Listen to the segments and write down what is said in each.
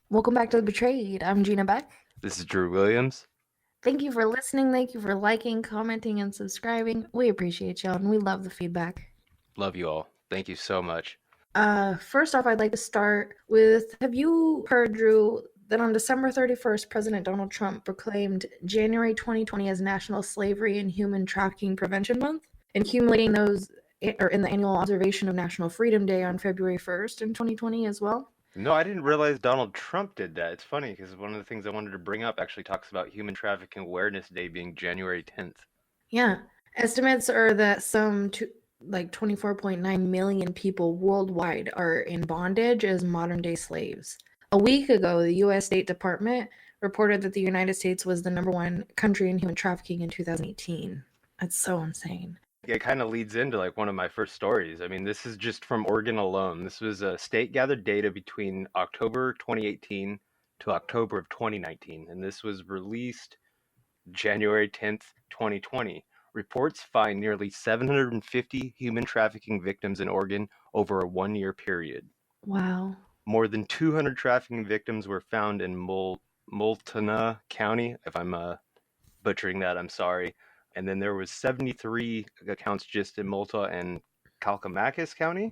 Welcome back to The Betrayed. I'm Gina Beck. This is Drew Williams. Thank you for listening. Thank you for liking, commenting, and subscribing. We appreciate y'all, and we love the feedback. Love you all. Thank you so much. First off, I'd like to start with, have you heard, Drew, that on December 31st, President Donald Trump proclaimed January 2020 as National Slavery and Human Trafficking Prevention Month, and accumulating those in the annual observation of National Freedom Day on February 1st in 2020 as well? No, I didn't realize Donald Trump did that. It's funny because one of the things I wanted to bring up actually talks about Human Trafficking Awareness Day being January 10th. Yeah. Estimates are that some 24.9 million people worldwide are in bondage as modern-day slaves. A week ago, the U.S. State Department reported that the United States was the #1 country in human trafficking in 2018. That's so insane. It kind of leads into like one of my first stories. I mean, this is just from Oregon alone. This was state-gathered data between October 2018 to October of 2019, and this was released January 10th, 2020. Reports find nearly 750 human trafficking victims in Oregon over a one-year period. Wow. More than 200 trafficking victims were found in Multnomah County. If I'm butchering that, I'm sorry. And then there was 73 accounts just in Multnomah and Calcamacus County.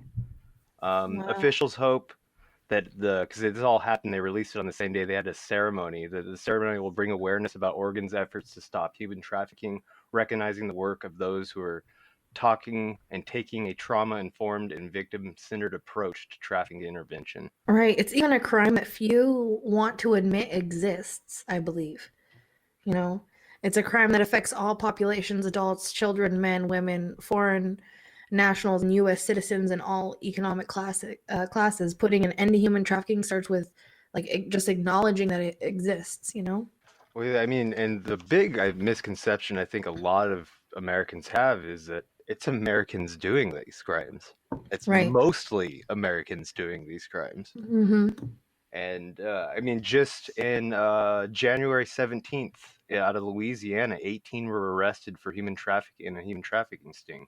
Wow. Officials hope that because this all happened, they released it on the same day. They had a ceremony. The ceremony will bring awareness about Oregon's efforts to stop human trafficking, recognizing the work of those who are talking and taking a trauma-informed and victim-centered approach to trafficking intervention. Right. It's even a crime that few want to admit exists, I believe. You know, it's a crime that affects all populations, adults, children, men, women, foreign nationals, and U.S. citizens in all economic classes. Putting an end to human trafficking starts with just acknowledging that it exists, you know? Well, I mean, and the big misconception I think a lot of Americans have is that it's Americans doing these crimes. It's Right. mostly Americans doing these crimes. Mm-hmm. And I mean, just in January 17th, out of Louisiana, 18 were arrested for human trafficking in a human trafficking sting.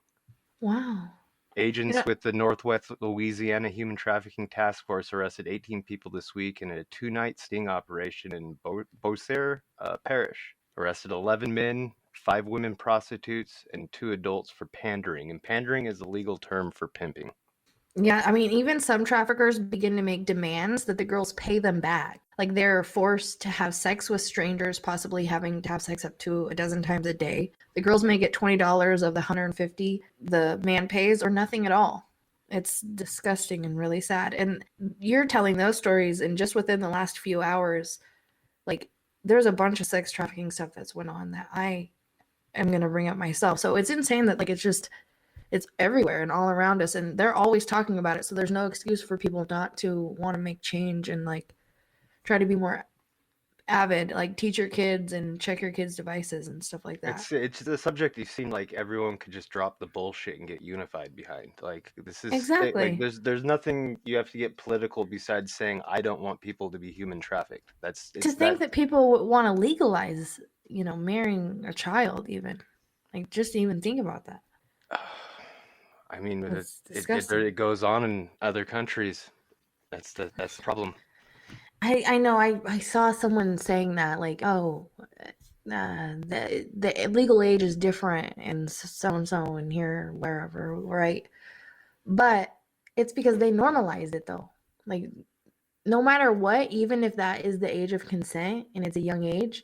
Wow. Agents Yeah. with the Northwest Louisiana Human Trafficking Task Force arrested 18 people this week in a 2-night sting operation in Beaucaire Parish. Arrested 11 men, 5 women prostitutes, and 2 adults for pandering. And pandering is a legal term for pimping. Yeah, I mean, even some traffickers begin to make demands that the girls pay them back. Like they're forced to have sex with strangers, possibly having to have sex up to a dozen times a day. The girls may get $20 of the $150 the man pays, or nothing at all. It's disgusting and really sad. And you're telling those stories, and just within the last few hours, like there's a bunch of sex trafficking stuff that's went on that I am gonna bring up myself. So it's insane that it's everywhere and all around us, and they're always talking about it. So there's no excuse for people not to want to make change and try to be more avid, teach your kids and check your kids' devices and stuff like that. It's the subject you seem like everyone could just drop the bullshit and get unified behind. Like this is Exactly. there's nothing you have to get political besides saying I don't want people to be human trafficked. To think that people would want to legalize, marrying a child, even just even think about that. I mean, It goes on in other countries. That's the problem. I know. I saw someone saying that, the legal age is different and so and here, wherever, right? But it's because they normalize it, though. No matter what, even if that is the age of consent and it's a young age,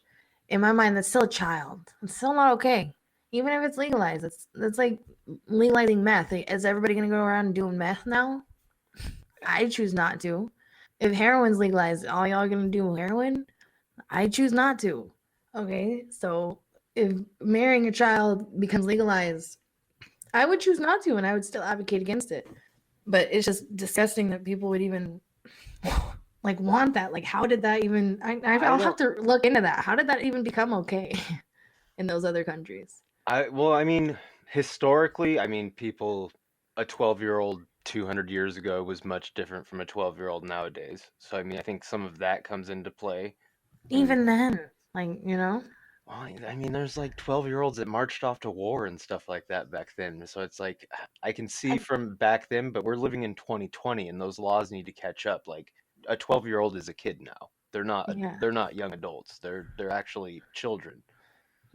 in my mind, that's still a child. It's still not okay. Even if it's legalized, that's like legalizing meth. Is everybody going to go around doing meth now? I choose not to. If heroin's legalized, all y'all are going to do heroin? I choose not to. Okay, so if marrying a child becomes legalized, I would choose not to, and I would still advocate against it. But it's just disgusting that people would even want that. How did that even? I'll have to look into that. How did that even become okay in those other countries? I mean, historically, people a 12-year-old 200 years ago was much different from a 12-year-old nowadays. So I mean, I think some of that comes into play. And Even then, like, you know? well, I mean, there's like 12-year-olds that marched off to war and stuff like that back then. So it's like I can see I, from back then, but we're living in 2020 and those laws need to catch up. Like a 12-year-old is a kid now. yeah. They're not young adults. They're actually children.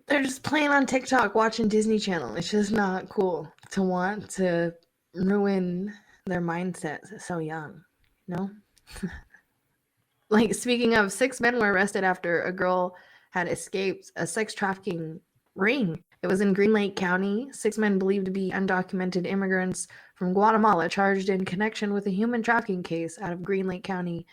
They're just playing on TikTok watching Disney Channel. It's just not cool to want to ruin their mindset so young, you know? Like, speaking of, 6 men were arrested after a girl had escaped a sex trafficking ring. It was in Green Lake County. 6 men believed to be undocumented immigrants from Guatemala charged in connection with a human trafficking case out of Green Lake County,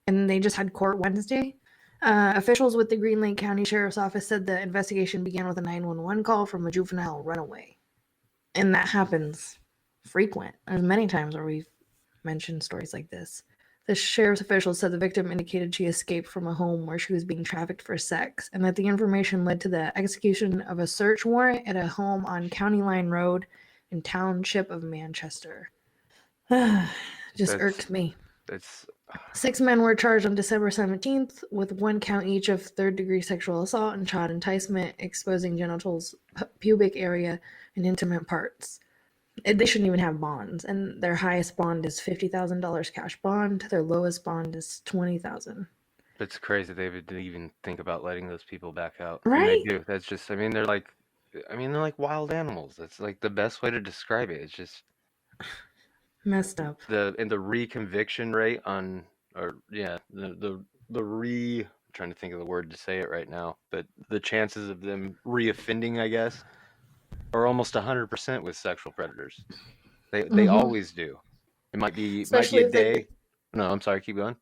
and they just had court Wednesday. Officials with the Green Lake County Sheriff's Office said the investigation began with a 911 call from a juvenile runaway. And that happens frequent. There's many times where we've mentioned stories like this. The sheriff's officials said the victim indicated she escaped from a home where she was being trafficked for sex, and that the information led to the execution of a search warrant at a home on County Line Road in Township of Manchester. Just That's irks me. that's 6 men were charged on December 17th with 1 count each of third-degree sexual assault and child enticement, exposing genitals, pubic area, and intimate parts. They shouldn't even have bonds, and their highest bond is $50,000 cash bond. Their lowest bond is $20,000. It's crazy they would even think about letting those people back out, and they Right? do. That's just, I mean, they're like wild animals. That's like the best way to describe it. It's just Messed up. the reconviction rate on, or yeah, I'm trying to think of the word to say it right now, but the chances of them reoffending, I guess, are almost 100% with sexual predators. They Mm-hmm. always do. It might be Especially a if they day. No, I'm sorry. Keep going.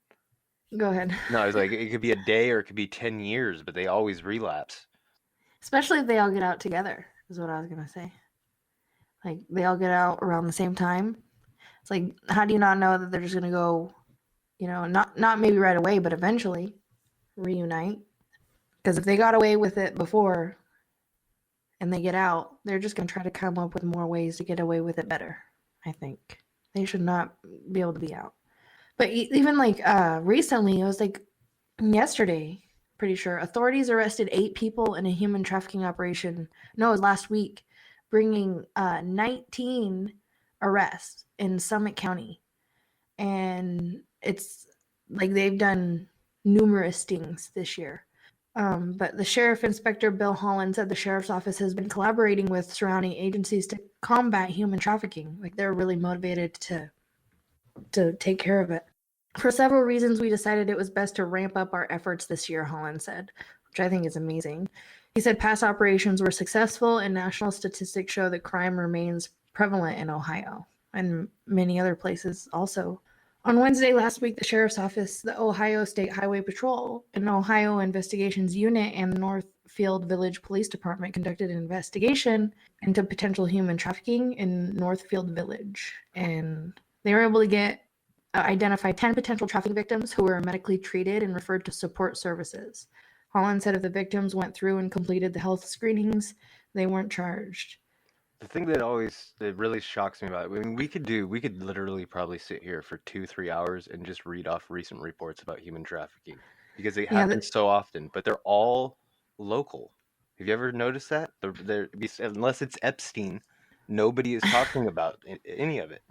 go ahead. No, I was like, it could be a day or it could be 10 years, but they always relapse. Especially if they all get out together, is what I was gonna say. Like they all get out around the same time. It's like, how do you not know that they're just gonna go, not maybe right away, but eventually reunite? Because if they got away with it before and they get out, they're just gonna try to come up with more ways to get away with it better. I think they should not be able to be out. But even like recently, it was like yesterday, pretty sure, authorities arrested 8 people in a human trafficking operation. No, it was last week, bringing 19 arrests in Summit County. And it's like they've done numerous stings this year. But the sheriff inspector Bill Holland said the sheriff's office has been collaborating with surrounding agencies to combat human trafficking. Like they're really motivated to take care of it. For several reasons, we decided it was best to ramp up our efforts this year, Holland said, which I think is amazing. He said past operations were successful, and national statistics show that crime remains prevalent in Ohio and many other places also. On Wednesday last week, the sheriff's office, the Ohio State Highway Patrol, an Ohio Investigations Unit, and the Northfield Village Police Department conducted an investigation into potential human trafficking in Northfield Village. And they were able to identify 10 potential trafficking victims who were medically treated and referred to support services. Holland said if the victims went through and completed the health screenings, they weren't charged. The thing that really shocks me about it, I mean, we could literally probably sit here for 2, 3 hours and just read off recent reports about human trafficking because it Yeah, happens so often, but they're all local. Have you ever noticed that? Unless it's Epstein, nobody is talking about any of it.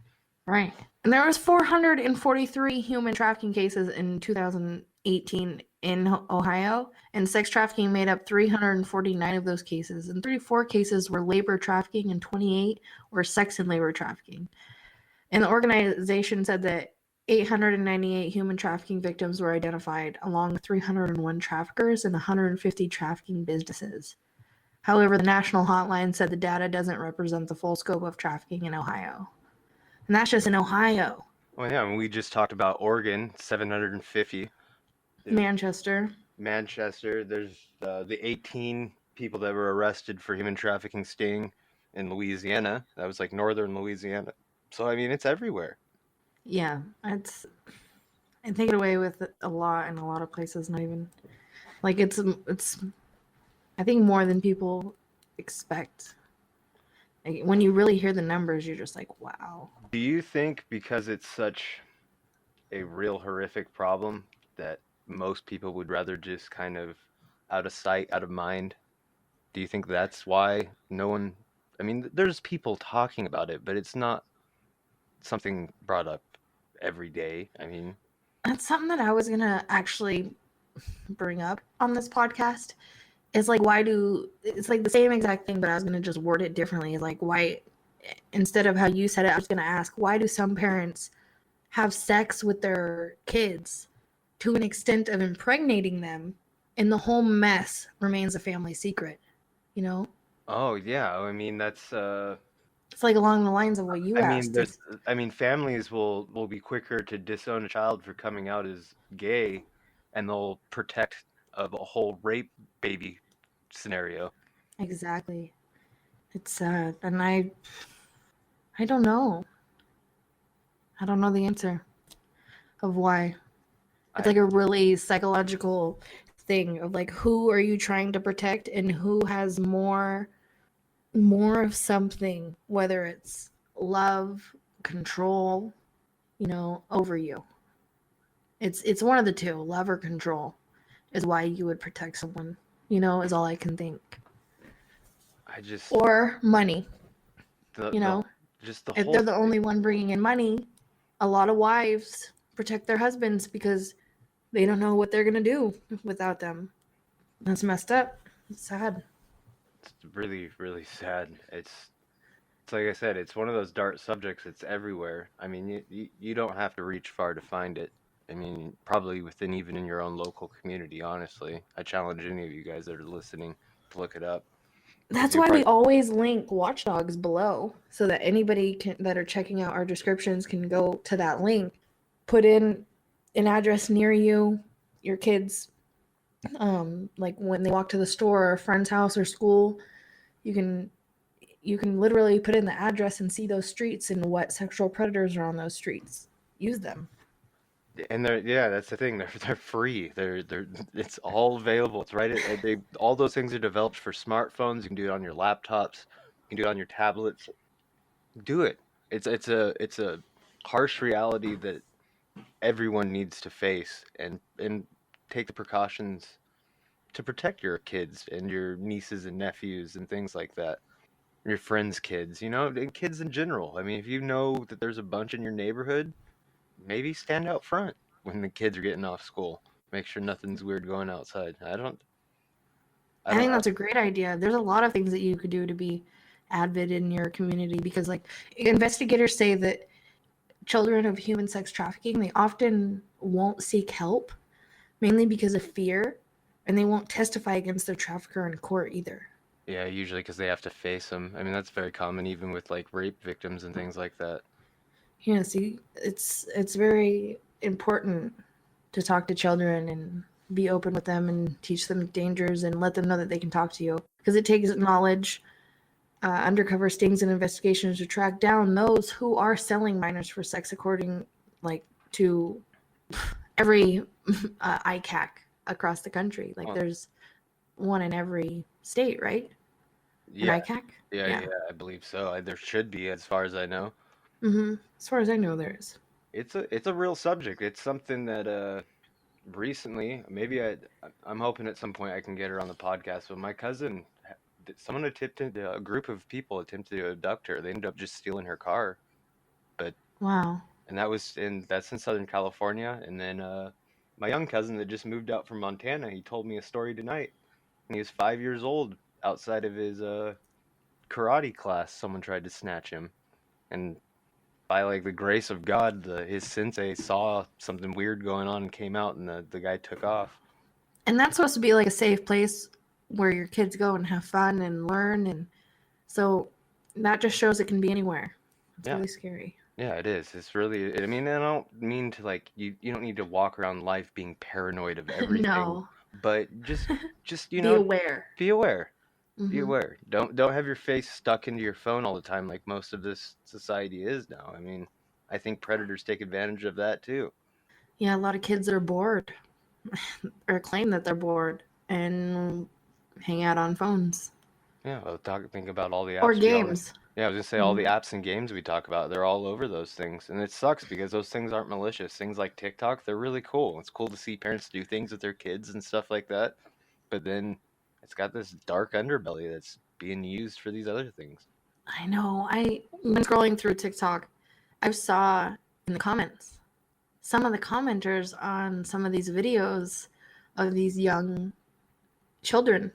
right. And there was 443 human trafficking cases in 2018 in Ohio, and sex trafficking made up 349 of those cases, and 34 cases were labor trafficking and 28 were sex and labor trafficking. And the organization said that 898 human trafficking victims were identified, along with 301 traffickers and 150 trafficking businesses. However, the national hotline said the data doesn't represent the full scope of trafficking in Ohio. And that's just in Ohio. Well, yeah, I mean, we just talked about Oregon, 750. Manchester. Manchester, there's the 18 people that were arrested for human trafficking sting in Louisiana. That was like northern Louisiana. So, I mean, it's everywhere. Yeah, it's I take it away with a lot in a lot of places. Not even like it's I think more than people expect. Like, when you really hear the numbers, you're just like, wow. Do you think because it's such a real horrific problem that most people would rather just kind of out of sight, out of mind? Do you think that's why no one, I mean, there's people talking about it, but it's not something brought up every day. I mean, That's something that I was gonna actually bring up on this podcast. It's like, why do it's like the same exact thing, but I was gonna just word it differently. Like, why, instead of how you said it, I was gonna ask, why do some parents have sex with their kids to an extent of impregnating them, and the whole mess remains a family secret? You know, oh yeah, I mean that's it's like along the lines of what you I mean asked. there's Is I mean families will be quicker to disown a child for coming out as gay and they'll protect of a whole rape baby scenario. exactly. It's sad, and I don't know. I don't know the answer of why. It's I like a really psychological thing of like, who are you trying to protect and who has more of something, whether it's love, control, over you. It's one of the two, love or control, is why you would protect someone, is all I can think. I just Or money, you the know. just the If whole they're the only one bringing in money, a lot of wives protect their husbands because they don't know what they're going to do without them. That's messed up. It's sad. it's really really sad. It's like I said, it's one of those dark subjects. It's everywhere. I mean, you don't have to reach far to find it. I mean, probably within even in your own local community, honestly. I challenge any of you guys that are listening to look it up because That's you're why we probably, always link Watchdogs below so that anybody that are checking out our descriptions can go to that link, put in an address near you, your kids, like when they walk to the store or a friend's house or school, you can literally put in the address and see those streets and what sexual predators are on those streets. Use them. and they're yeah, that's the thing. They're free. They're it's all available. It's right. They all those things are developed for smartphones. You can do it on your laptops. You can do it on your tablets. Do it. It's a harsh reality that everyone needs to face and take the precautions to protect your kids and your nieces and nephews and things like that. Your friends' kids, and kids in general. I mean, if you know that there's a bunch in your neighborhood, maybe stand out front when the kids are getting off school. Make sure nothing's weird going outside. I I don't, think that's a great idea. There's a lot of things that you could do to be avid in your community because, like, investigators say that children of human sex trafficking, they often won't seek help, mainly because of fear, and they won't testify against their trafficker in court either. yeah, usually because they have to face them. I mean, that's very common even with like rape victims and things like that. Yeah, see, it's very important to talk to children and be open with them and teach them dangers and let them know that they can talk to you because it takes knowledge, undercover stings and investigations to track down those who are selling minors for sex, according like to every ICAC across the country. Like, Well, there's one in every state, right? An yeah, ICAC. yeah, Yeah. I believe so. There should be, as far as I know. As far as I know, there is. It's a real subject. It's something that recently, maybe I'm hoping at some point I can get her on the podcast. But my cousin, someone attempted, a group of people attempted to abduct her. They ended up just stealing her car, but Wow. and that's in Southern California. And then my young cousin that just moved out from Montana, he told me a story tonight. When he was 5 years old, outside of his karate class, someone tried to snatch him, and by like the grace of God, his sensei saw something weird going on and came out, and the guy took off. And that's supposed to be like a safe place where your kids go and have fun and learn. And so that just shows it can be anywhere. It's Yeah, really scary. yeah, it is. It's really. I mean, I don't mean to like you don't need to walk around life being paranoid of everything, No, but just be aware. be aware. Be Hmm. aware. Don't have your face stuck into your phone all the time like most of this society is now. I mean, I think predators take advantage of that too. Yeah, a lot of kids are bored or claim that they're bored and hang out on phones Yeah, well, think about all the or apps we all games. Yeah, I was gonna say all the Mm, apps and games we talk about, they're all over those things. And it sucks because those things aren't malicious. Things like TikTok, they're really cool. It's cool to see parents do things with their kids and stuff like that. But then it's got this dark underbelly that's being used for these other things. I know. I when scrolling through TikTok, I saw in the comments some of the commenters on some of these videos of these young children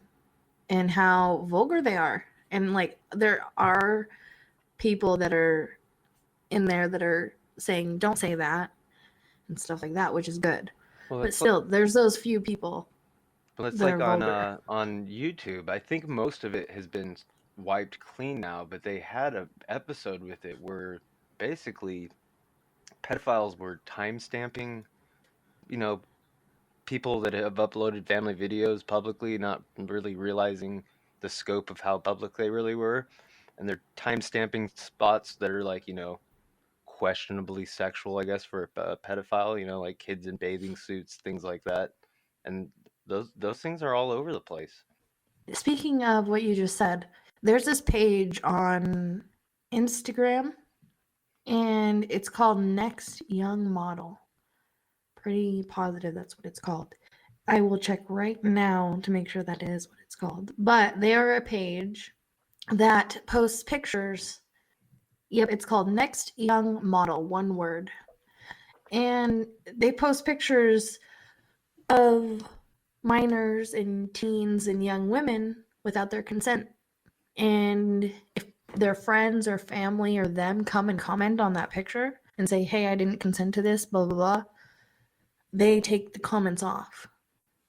and how vulgar they are. And like there are people that are in there that are saying don't say that and stuff like that, which is good. Well, But it's like still, there's those few people that are vulgar. on YouTube. I think most of it has been wiped clean now, but they had a episode with it where basically pedophiles were time stamping, you know, people that have uploaded family videos publicly, not really realizing the scope of how public they really were. And they're time stamping spots that are like, questionably sexual, I guess, for a pedophile, like kids in bathing suits, things like that. And those things are all over the place. Speaking of what you just said, there's this page on Instagram and it's called Next Young Model. Pretty positive that's what it's called. I will check right now to make sure that is what it's called. But they are a page that posts pictures. Yep, it's called Next Young Model, one word. And they post pictures of minors and teens and young women without their consent. And if their friends or family or them come and comment on that picture and say, hey, I didn't consent to this, blah, blah, blah, they take the comments off.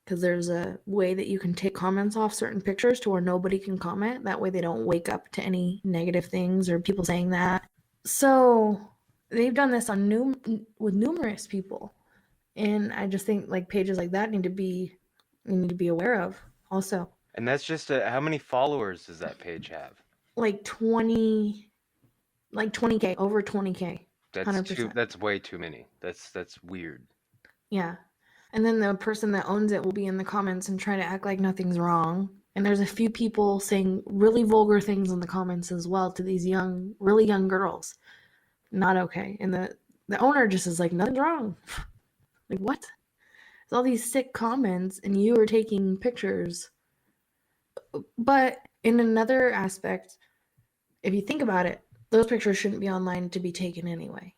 Because there's a way that you can take comments off certain pictures to where nobody can comment. That way they don't wake up to any negative things or people saying that. So they've done this on with numerous people. And I just think like pages like that need to be aware of also. And that's just how many followers does that page have? Like 20 like 20K, over 20K. That's too 100%. that's way too many. That's weird. Yeah. And then the person that owns it will be in the comments and try to act like nothing's wrong. And there's a few people saying really vulgar things in the comments as well to these really young girls. Not okay. And the owner just is like, nothing's wrong. Like, what? There's all these sick comments, and you are taking pictures. But in another aspect, if you think about it, those pictures shouldn't be online to be taken anyway.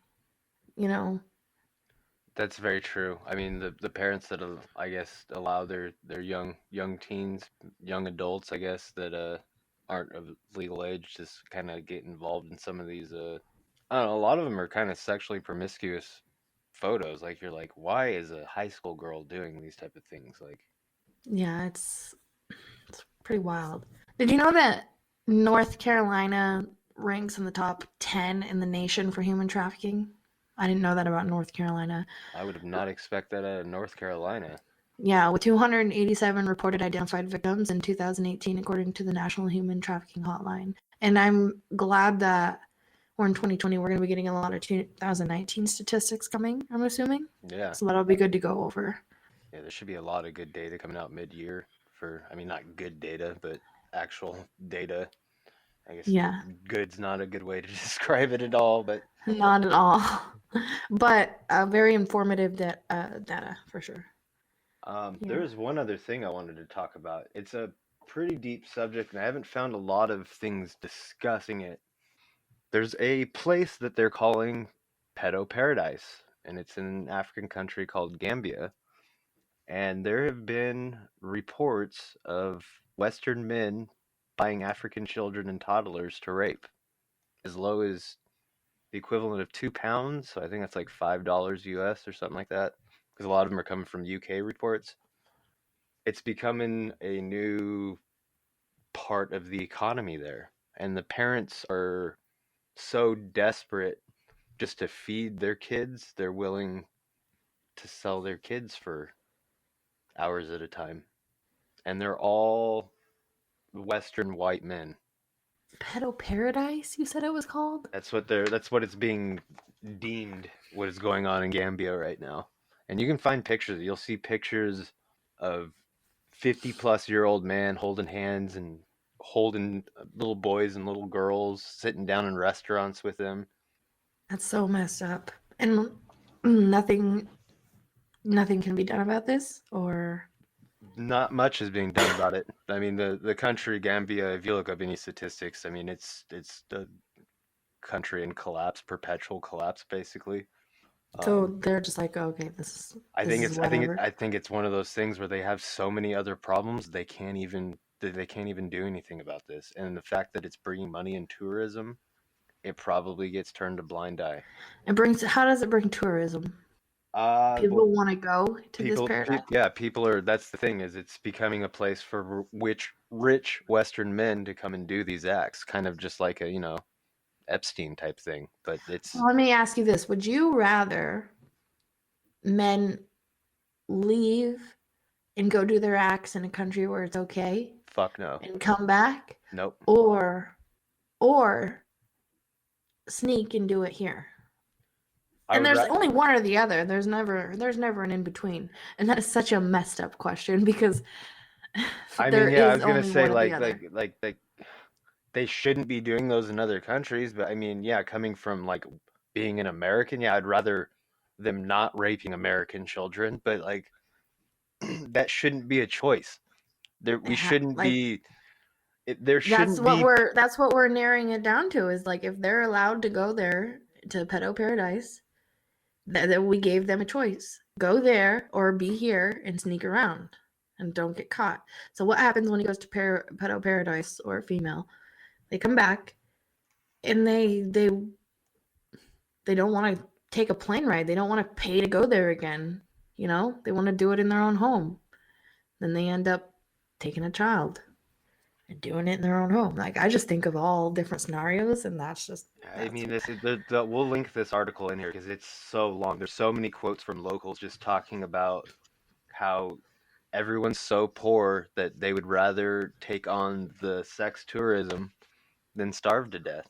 You know? That's very true. I mean, the parents that I guess allow their young teens, young adults, I guess that aren't of legal age, just kind of get involved in some of these. I don't know. A lot of them are kind of sexually promiscuous photos. Like you're like, why is a high school girl doing these type of things? Like, Yeah, it's pretty wild. Did you know that North Carolina ranks in the top 10 in the nation for human trafficking? I didn't know that about North Carolina. I would have not expect that out of North Carolina. Yeah, with 287 reported identified victims in 2018, according to the National Human Trafficking Hotline. And I'm glad that we're in 2020. We're going to be getting a lot of 2019 statistics coming, I'm assuming. Yeah, So that'll be good to go over. yeah. There should be a lot of good data coming out mid-year for. I mean, not good data, but actual data. I guess Yeah, good's not a good way to describe it at all, but not at all. But very informative data for sure. there Yeah. is one other thing I wanted to talk about. It's a pretty deep subject, and I haven't found a lot of things discussing it. There's a place that they're calling Pedo Paradise, and it's in an African country called Gambia. And there have been reports of Western men buying African children and toddlers to rape, as low as the equivalent of £2. So I think that's like $5 US or something like that. Because a lot of them are coming from UK reports. It's becoming a new part of the economy there. And the parents are so desperate just to feed their kids, they're willing to sell their kids for hours at a time. And they're all Western white men. Pedo Paradise, you said it was called? That's what it's being deemed what is going on in Gambia right now. And you can find pictures. You'll see pictures of 50 plus year old man holding hands and holding little boys and little girls, sitting down in restaurants with them. That's so messed up. And nothing can be done about this, or Not much is being done about it. I mean, the country Gambia, if you look up any statistics, I mean, it's the country in collapse, perpetual collapse, basically. so Um, they're just like, okay, I this think is it's I think it, whatever. I think it's one of those things where they have so many other problems they can't even do anything about this. And the fact that it's bringing money in tourism, it probably gets turned a blind eye. How does it bring tourism? Well, People want to go to this paradise. yeah, people are. That's the thing is, it's becoming a place for which rich Western men to come and do these acts, kind of just like a Epstein type thing. But it's Well, let me ask you this: would you rather men leave and go do their acts in a country where it's okay fuck no, and come back, nope. or or sneak and do it here? I And would. there's only one or the other. There's never an in between. And that is such a messed up question because I mean, there yeah, I is was gonna only say one or the like other. they shouldn't be doing those in other countries, but I mean, yeah, coming from like being an American, yeah, I'd rather them not raping American children, but like that shouldn't be a choice. We shouldn't Like be. There shouldn't be. that's what we're narrowing it down to is like if they're allowed to go there to Pedo Paradise, that we gave them a choice. Go there or be here and sneak around and don't get caught. So what happens when he goes to Pedo Paradise or female? They come back and they don't want to take a plane ride. They don't want to pay to go there again. They want to do it in their own home. Then they end up taking a child and doing it in their own home. Like I just think of all different scenarios, and I that's mean, this is we'll link this article in here because it's so long. There's so many quotes from locals just talking about how everyone's so poor that they would rather take on the sex tourism than starve to death.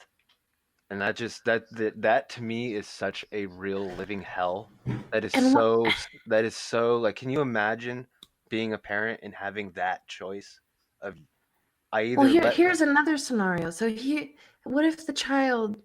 And that to me is such a real living hell. and what. That is so like, can you imagine being a parent and having that choice of I Well, either let here's another scenario. What if the child?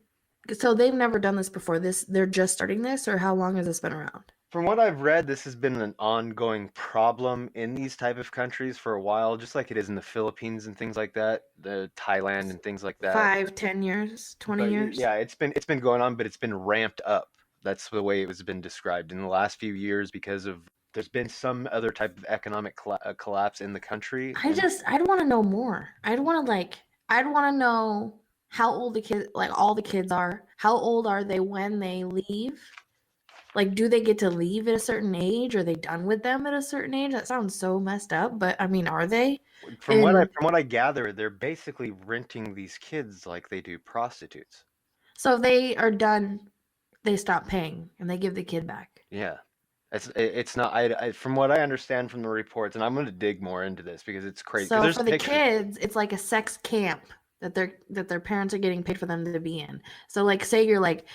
So they've never done this before. They're just starting this, or how long has this been around? from what I've read, this has been an ongoing problem in these type of countries for a while, just like it is in the Philippines and things like that, the Thailand and things like that. 5, 10 years, 20 But years? yeah, it's been going on, but it's been ramped up. That's the way it was been described in the last few years because of there's been some other type of economic collapse in the country, and I'd want to know more. I'd want to know how old the kids, like all the kids are. How old are they when they leave? Like, do they get to leave at a certain age? Are they done with them at a certain age? That sounds so messed up, but I mean, are they? from what I And from what I gather, they're basically renting these kids like they do prostitutes. so if they are done, they stop paying and they give the kid back. Yeah. It's not from what I understand from the reports, and I'm going to dig more into this because it's crazy because So there's for the pictures. kids, it's like a sex camp that their parents are getting paid for them to be in. So like say you're like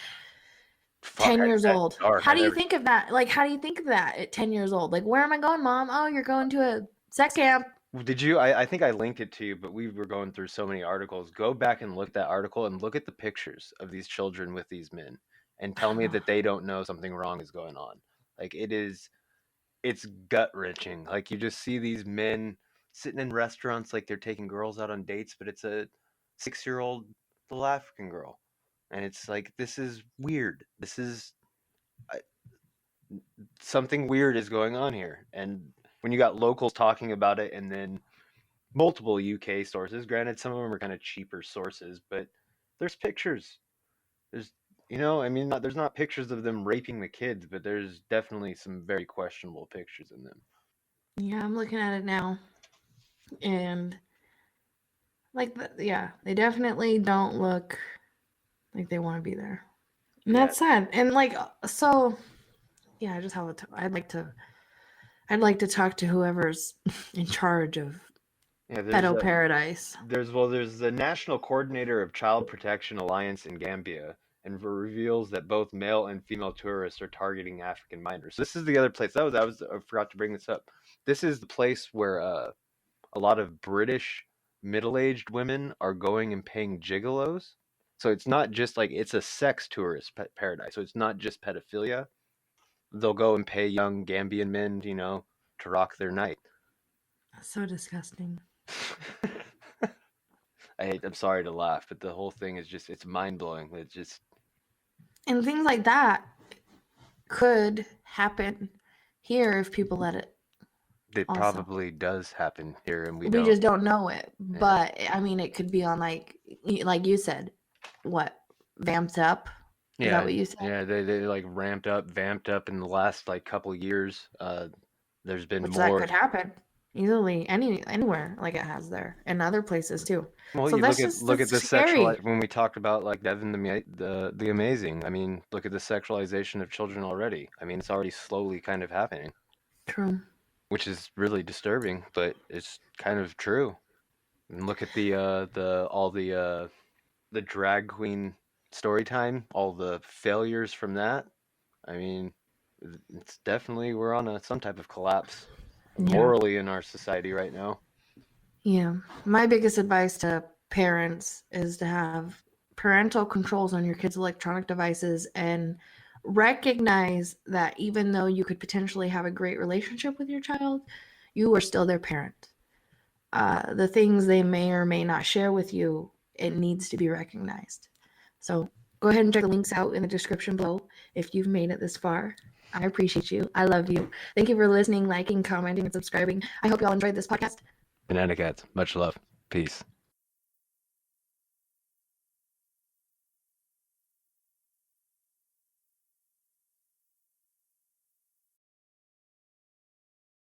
Fuck, 10 years that's old. dark. How I do you never. think of that? Like how do you think of that at 10 years old? Like where am I going, mom? Oh, you're going to a sex camp. Did you? I think I linked it to you, but we were going through so many articles. Go back and look at that article and look at the pictures of these children with these men, and tell me that they don't know something wrong is going on. Like it's gut wrenching. Like you just see these men sitting in restaurants like they're taking girls out on dates, but it's a 6-year-old little African girl, and it's like this is weird. This is I, something weird is going on here, and when you got locals talking about it, and then multiple UK sources. Granted, some of them are kind of cheaper sources, but there's pictures. There's, I mean, there's not pictures of them raping the kids, but there's definitely some very questionable pictures in them. Yeah, I'm looking at it now. And like yeah, they definitely don't look like they want to be there. And Yeah, that's sad. And like so yeah, I just have I'd like to talk to whoever's in charge of yeah. Pedo Paradise. There's the National Coordinator of Child Protection Alliance in Gambia, and reveals that both male and female tourists are targeting African minors. This is the other place I forgot to bring this up. This is the place where a lot of British middle-aged women are going and paying gigolos. So it's not just like it's a sex tourist paradise. So it's not just pedophilia. They'll go and pay young Gambian men, to rock their night. That's so disgusting. I'm sorry to laugh, but the whole thing is just, it's mind-blowing. It's just... And things like that could happen here if people let it. It Also. probably does happen here, and we just don't know it. Yeah. But I mean, it could be on like you said, what, vamped up? Is that what you said? Yeah, they like vamped up in the last like couple years. There's been Which more. That could happen easily anywhere, like it has there, and other places too. Well, so you that's look at the scary. when we talked about like Devin the Amazing. I mean, look at the sexualization of children already. I mean, it's already slowly kind of happening. True. Which is really disturbing, but it's kind of true. And look at the drag queen story time, all the failures from that. I mean, it's definitely, we're on some type of collapse morally in our society right now. Yeah. My biggest advice to parents is to have parental controls on your kids' electronic devices and recognize that even though you could potentially have a great relationship with your child, you are still their parent. The things they may or may not share with you, it needs to be recognized. So go ahead and check the links out in the description below if you've made it this far. I appreciate you. I love you. Thank you for listening, liking, commenting, and subscribing. I hope you all enjoyed this podcast. Banana Cats, much love. Peace.